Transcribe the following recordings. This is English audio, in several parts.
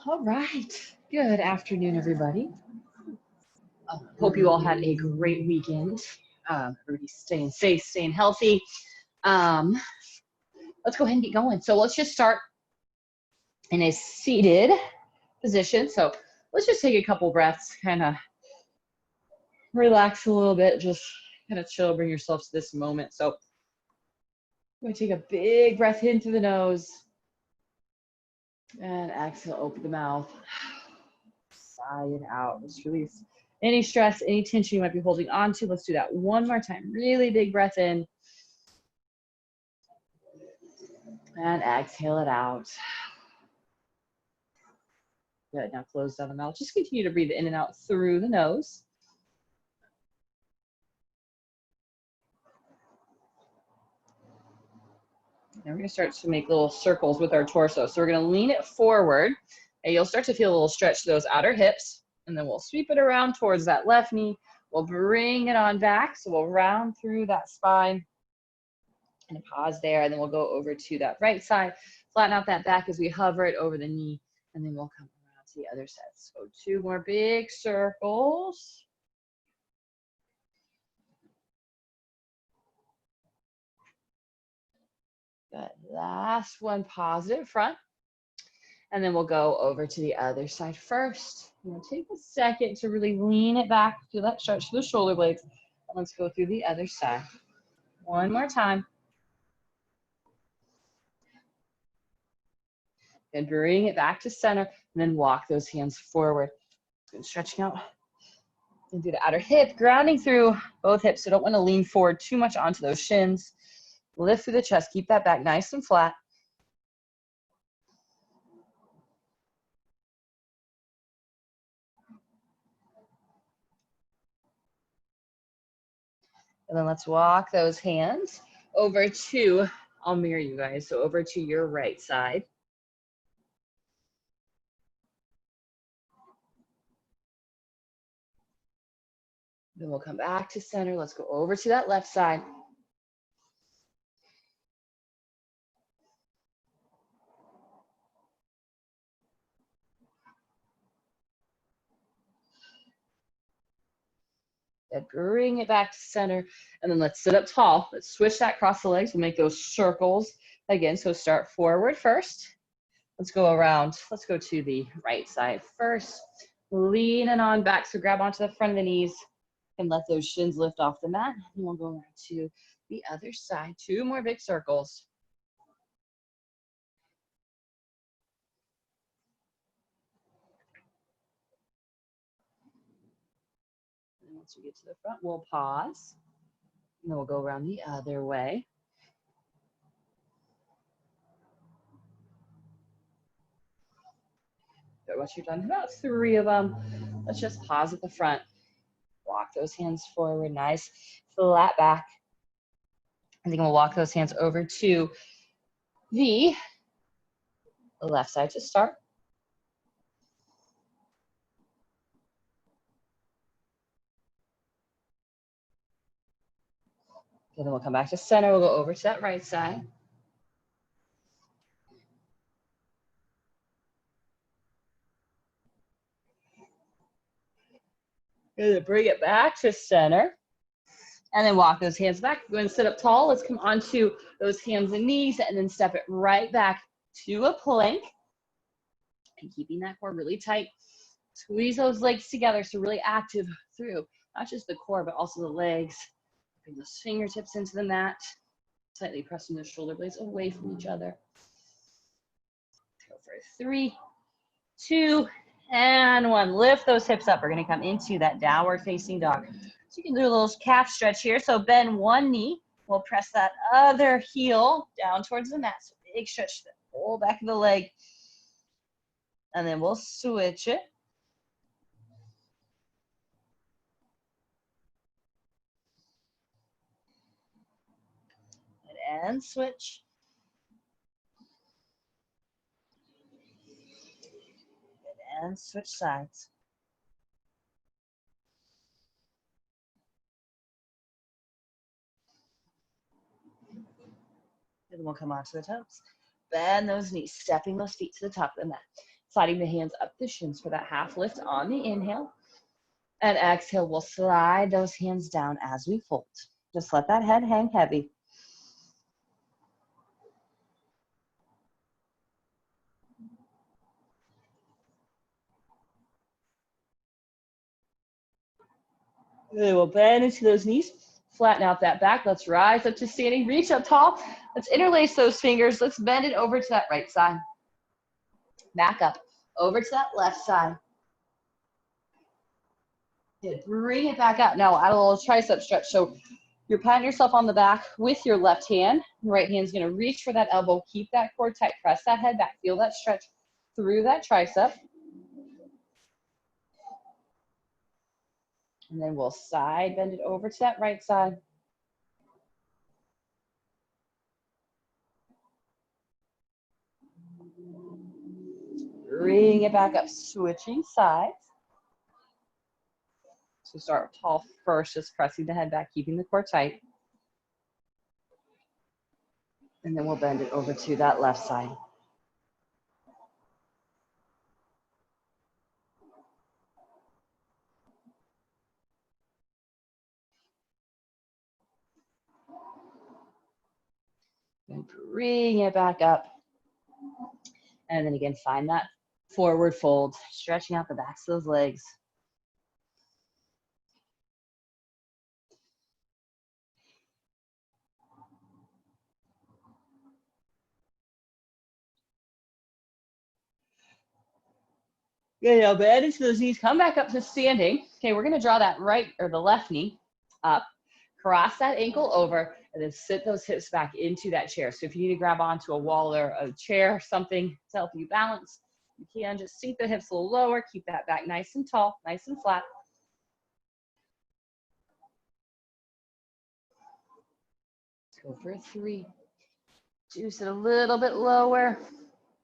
All right. Good afternoon, everybody. Hope you all had a great weekend. Everybody's staying safe, staying healthy. Let's go ahead and get going. So let's just start in a seated position. So let's just take a couple breaths, kind of relax a little bit, just kind of chill, bring yourself to this moment. So I'm going to take a big breath in through the nose and exhale, open the mouth, sigh it out. Just release any stress, any tension you might be holding on to. Let's do that one more time. Really big breath in. And exhale it out. Good, now close down the mouth. Just continue to breathe in and out through the nose. Now we're gonna start to make little circles with our torso. So we're gonna lean it forward, and you'll start to feel a little stretch to those outer hips, and then we'll sweep it around towards that left knee. We'll bring it on back, so we'll round through that spine, and pause there, and then we'll go over to that right side, flatten out that back as we hover it over the knee, and then we'll come around to the other side. So 2 more big circles. Good, last one, positive front, and then we'll go over to the other side first. We'll take a second to really lean it back, feel that stretch to the shoulder blades, and let's go through the other side. One more time. And bring it back to center, and then walk those hands forward. And stretching out into the outer hip, grounding through both hips. So don't want to lean forward too much onto those shins. Lift through the chest, keep that back nice and flat. And then let's walk those hands over to, I'll mirror you guys, so over to your right side. Then we'll come back to center. Let's go over to that left side. And bring it back to center. And then let's sit up tall. Let's switch that across the legs. We'll make those circles again. So start forward first. Let's go around. Let's go to the right side first. Lean it on back. So grab onto the front of the knees and let those shins lift off the mat. And we'll go around to the other side. 2 more big circles. And once we get to the front, we'll pause. And then we'll go around the other way. Good. Once you're done, about 3 of them, let's just pause at the front. Walk those hands forward, nice, flat back. And then we'll walk those hands over to the left side to start. And then we'll come back to center. We'll go over to that right side. And then bring it back to center. And then walk those hands back. Go and sit up tall. Let's come onto those hands and knees and then step it right back to a plank. And keeping that core really tight. Squeeze those legs together so really active through not just the core, but also the legs. Bring those fingertips into the mat. Slightly pressing the shoulder blades away from each other. Go for 3, 2, and 1. Lift those hips up. We're going to come into that downward facing dog. So you can do a little calf stretch here. So bend one knee. We'll press that other heel down towards the mat. So big stretch to the whole back of the leg. And then we'll switch it. And switch. And switch sides. And then we'll come onto the toes. Bend those knees, stepping those feet to the top of the mat. sliding the hands up the shins for that half lift on the inhale. And exhale, we'll slide those hands down as we fold. Just let that head hang heavy. Then we'll bend into those knees, flatten out that back. Let's rise up to standing, reach up tall. Let's interlace those fingers. Let's bend it over to that right side. Back up, over to that left side. Good. Bring it back up. Now add a little tricep stretch. So you're patting yourself on the back with your left hand. Your right hand's gonna reach for that elbow. Keep that core tight. Press that head back. Feel that stretch through that tricep. And then we'll side bend it over to that right side. Bring it back up, switching sides. So start tall first, just pressing the head back, keeping the core tight. And then we'll bend it over to that left side. And bring it back up. And then again, find that forward fold, stretching out the backs of those legs. Good, now bend into those knees, come back up to standing. Okay, we're gonna draw that right or the left knee up, cross that ankle over, and then sit those hips back into that chair. So if you need to grab onto a wall or a chair, something to help you balance, you can just sink the hips a little lower, keep that back nice and tall, nice and flat. Let's go for 3. Juice it a little bit lower,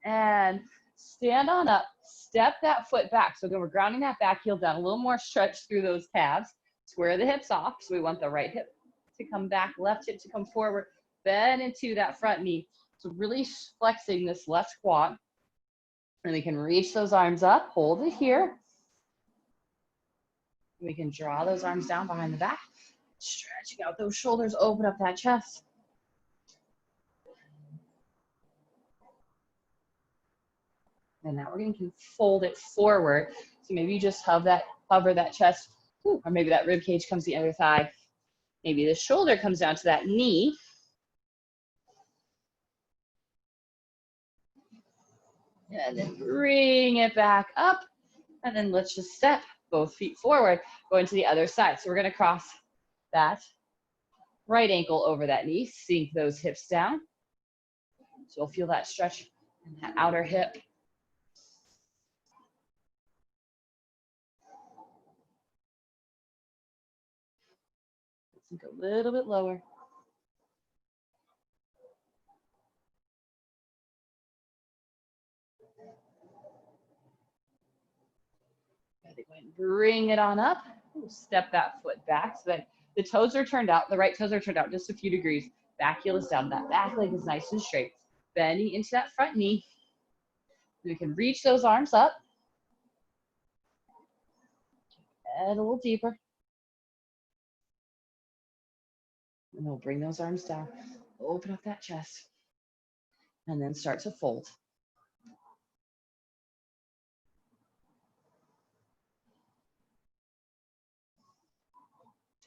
and stand on up. Step that foot back. So again, we're grounding that back heel down, a little more stretch through those calves. Square the hips off. So we want the right hip to come back, left hip to come forward, bend into that front knee. So really flexing this left quad. And we can reach those arms up, hold it here. We can draw those arms down behind the back, stretching out those shoulders, open up that chest. And now we're going to fold it forward. So maybe you just hover that chest, or maybe that rib cage comes to the other side. Maybe the shoulder comes down to that knee. And then bring it back up. And then let's just step both feet forward, going to the other side. So we're going to cross that right ankle over that knee, sink those hips down. So you'll feel that stretch in that outer hip. Sink a little bit lower. Bring it on up. Step that foot back so that the toes are turned out. The right toes are turned out just a few degrees. Back heel is down. That back leg is nice and straight. Bending into that front knee. We can reach those arms up. And a little deeper. And we'll bring those arms down. Open up that chest. And then start to fold.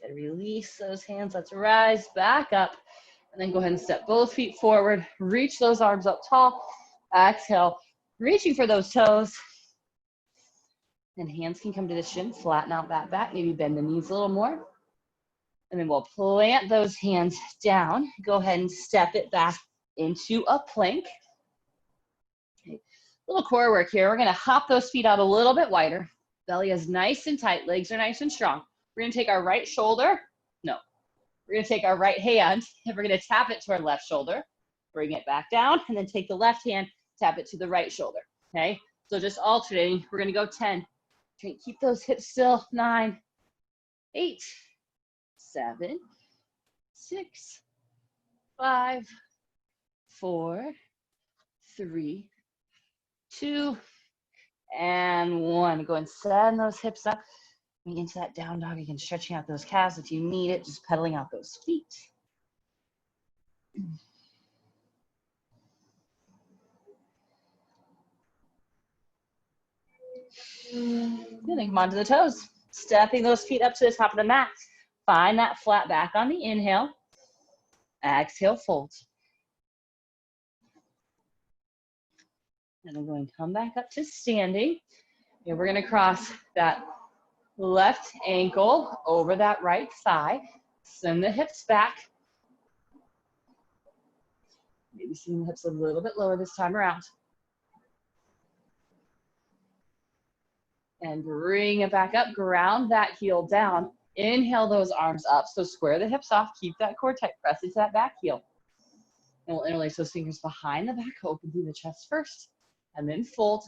And release those hands. Let's rise back up. And then go ahead and step both feet forward. Reach those arms up tall. Exhale. Reaching for those toes. And hands can come to the shin. Flatten out that back. Maybe bend the knees a little more. And then we'll plant those hands down. Go ahead and step it back into a plank. Okay. Little core work here. We're going to hop those feet out a little bit wider. Belly is nice and tight. Legs are nice and strong. We're going to take our right shoulder. No. We're going to take our right hand and we're going to tap it to our left shoulder. Bring it back down and then take the left hand, tap it to the right shoulder. Okay. So just alternating. We're going to go 10. Okay. Keep those hips still. 9, 8, 7, 6, 5, 4, 3, 2, And one. Go and send those hips up. Into that down dog again, stretching out those calves if you need it, just pedaling out those feet. Good, then come onto the toes. Stepping those feet up to the top of the mat. Find that flat back on the inhale. Exhale, fold. And I'm going to come back up to standing. And we're going to cross that left ankle over that right thigh. Send the hips back. Maybe send the hips a little bit lower this time around. And bring it back up. Ground that heel down. Inhale those arms up. So square the hips off. Keep that core tight. Press into that back heel. And we'll interlace those fingers behind the back. Open through the chest first. And then fold.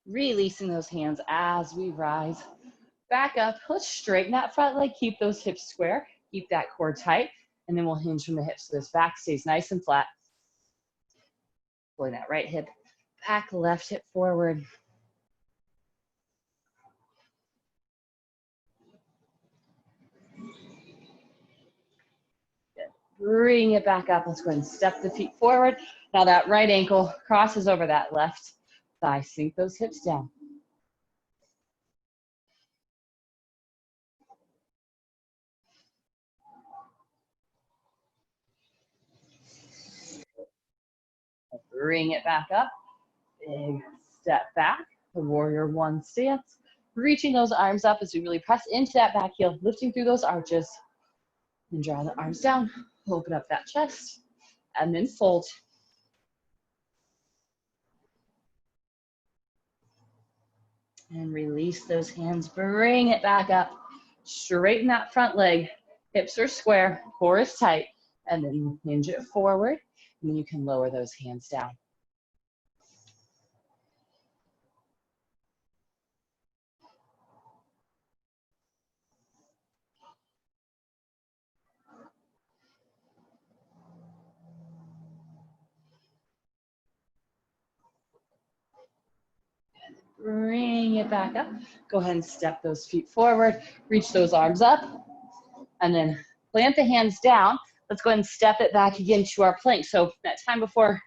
Releasing those hands as we rise back up. Let's straighten that front leg. Keep those hips square. Keep that core tight. And then we'll hinge from the hips so this back stays nice and flat. Pulling that right hip back, left hip forward. Good. Bring it back up. Let's go ahead and step the feet forward. Now that right ankle crosses over that left thigh. Sink those hips down. Bring it back up. Big step back. The warrior one stance. Reaching those arms up as we really press into that back heel, lifting through those arches. And draw the arms down. Open up that chest. And then fold. And release those hands. Bring it back up. Straighten that front leg. Hips are square. Core is tight. And then hinge it forward. And then you can lower those hands down. Bring it back up. Go ahead and step those feet forward. Reach those arms up. And then plant the hands down. Let's go ahead and step it back again to our plank. So that time before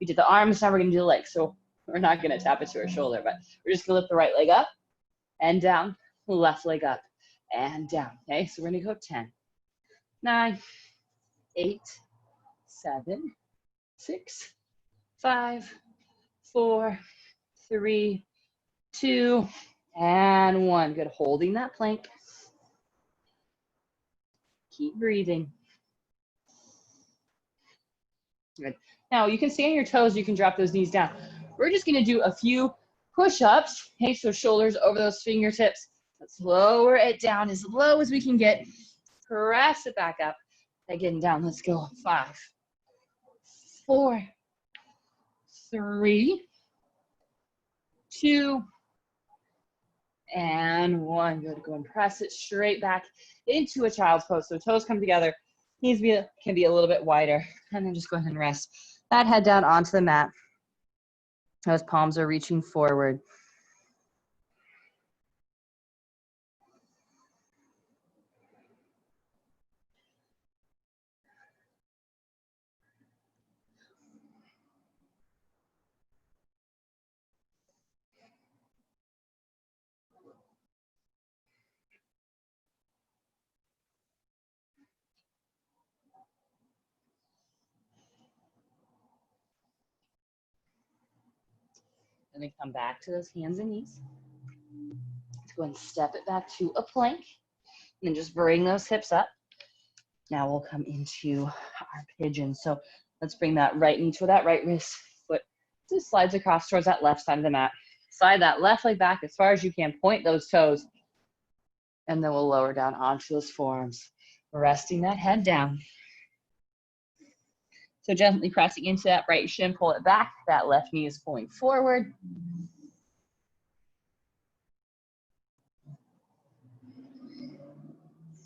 we did the arms, now we're going to do the legs. So we're not going to tap it to our shoulder, but we're just going to lift the right leg up and down, left leg up and down. Okay, so we're going to go 10, 9, 8, 7, 6, 5, 4, 3, 2, and 1. Good. Holding that plank. Keep breathing. Good. Now you can stay on your toes. You can drop those knees down. We're just going to do a few push-ups. Okay, so shoulders over those fingertips. Let's lower it down as low as we can get. Press it back up. Again, down. Let's go. 5, 4, 3, 2, and 1. Good. Go and press it straight back into a child's pose. So toes come together. Knees can be a little bit wider. And then just go ahead and rest that head down onto the mat. Those palms are reaching forward. And then come back to those hands and knees. Let's go and step it back to a plank. And then just bring those hips up. Now we'll come into our pigeon. So let's bring that right knee to that right wrist. Foot just slides across towards that left side of the mat. Slide that left leg back as far as you can. Point those toes. And then we'll lower down onto those forearms. Resting that head down. So gently pressing into that right shin, pull it back. That left knee is pulling forward.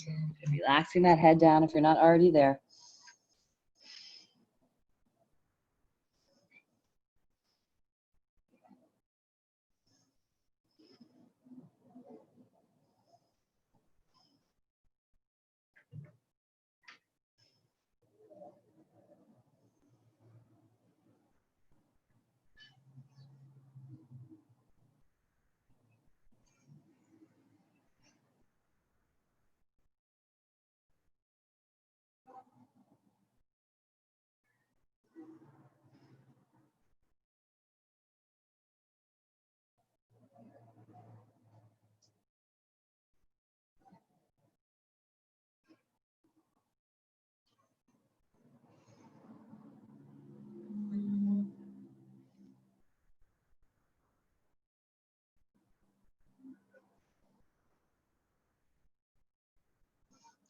And relaxing that head down if you're not already there.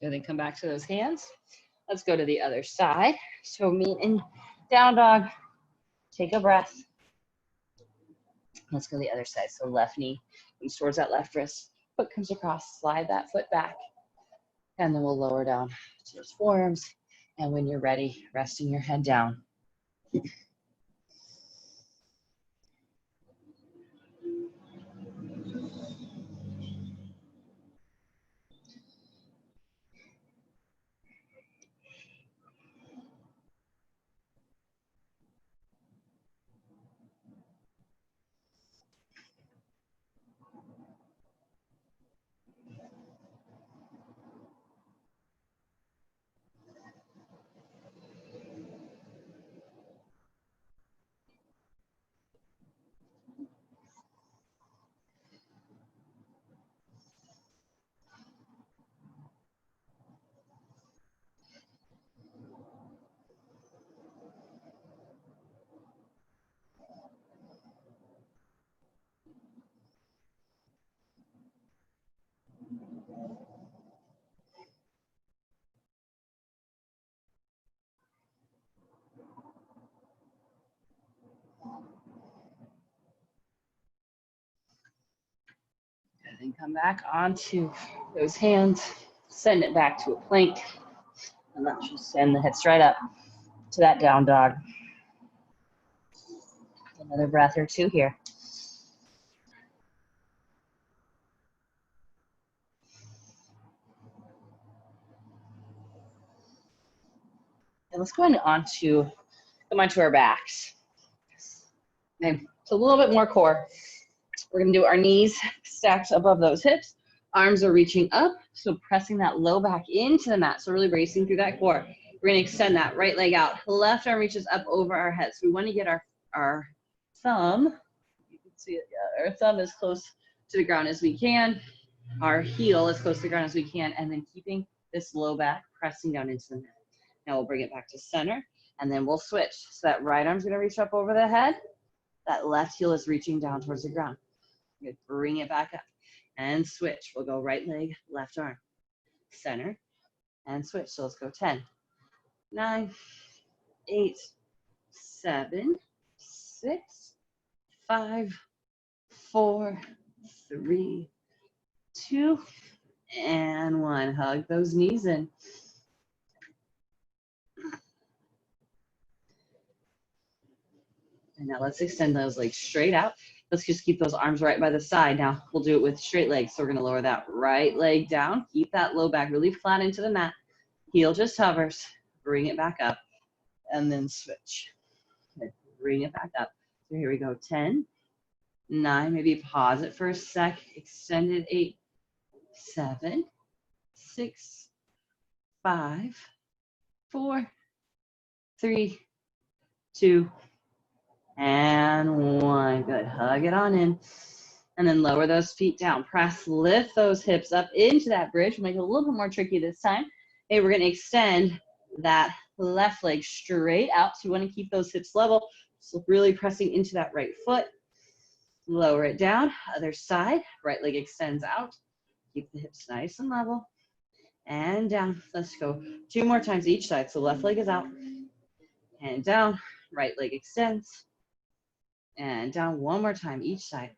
And then come back to those hands. Let's go to the other side. So meet in down dog. Take a breath. Let's go to the other side. So left knee comes towards that left wrist. Foot comes across. Slide that foot back. And then we'll lower down to those forearms. And when you're ready, resting your head down. And then come back onto those hands. Send it back to a plank. And let's just send the hips right up to that down dog. Another breath or two here. And let's go come onto our backs. Okay, so a little bit more core. We're gonna do our knees stacked above those hips. Arms are reaching up, so pressing that low back into the mat. So really bracing through that core. We're gonna extend that right leg out. Left arm reaches up over our head. So we wanna get our thumb, you can see it, yeah, our thumb as close to the ground as we can. Our heel as close to the ground as we can, and then keeping this low back pressing down into the mat. Now we'll bring it back to center, and then we'll switch. So that right arm's gonna reach up over the head. That left heel is reaching down towards the ground. Good. Bring it back up and switch. We'll go right leg, left arm, center, and switch. So let's go 10, 9, 8, 7, 6, 5, 4, 3, 2, and 1. Hug those knees in. And now let's extend those legs straight out. Let's just keep those arms right by the side. Now we'll do it with straight legs. So we're gonna lower that right leg down. Keep that low back really flat into the mat. Heel just hovers. Bring it back up. And then switch. Okay, bring it back up. So here we go. 10, 9, maybe pause it for a sec. Extended 8, 7, 6, 5, 4, 3, 2, and 1. Good. Hug it on in. And then lower those feet down. Press, lift those hips up into that bridge. Make it a little bit more tricky this time. Okay, we're going to extend that left leg straight out. So you want to keep those hips level. So really pressing into that right foot. Lower it down. Other side. Right leg extends out. Keep the hips nice and level. And down. Let's go 2 more times each side. So left leg is out. And down. Right leg extends. And down 1 more time each side.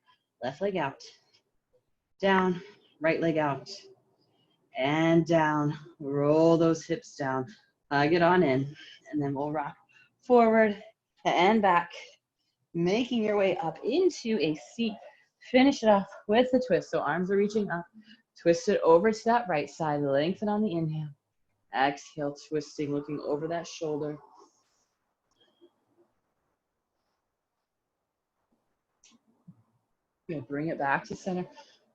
Left leg out, down, right leg out, and down. Roll those hips down, hug it on in, and then we'll rock forward and back, making your way up into a seat. Finish it off with the twist. So arms are reaching up, twist it over to that right side, lengthen on the inhale. Exhale, twisting, looking over that shoulder. Good. Bring it back to center.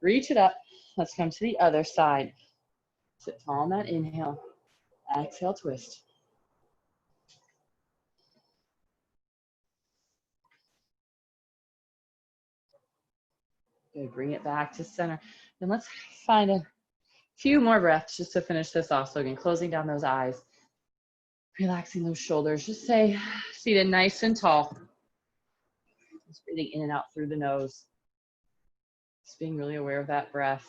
Reach it up. Let's come to the other side. Sit tall on that inhale. Exhale, twist. Good. Bring it back to center. Then let's find a few more breaths just to finish this off. So again, closing down those eyes, relaxing those shoulders. Just stay seated nice and tall. Just breathing in and out through the nose. Just being really aware of that breath.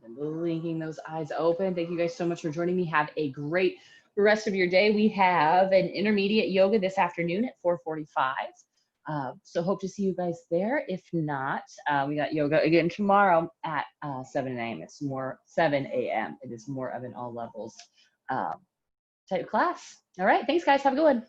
And blinking those eyes open. Thank you guys so much for joining me. Have a great rest of your day. We have an intermediate yoga this afternoon at 4:45. So hope to see you guys there. If not, we got yoga again tomorrow at 7 a.m. It's more 7 a.m. It is more of an all levels type class. All right. Thanks, guys. Have a good one.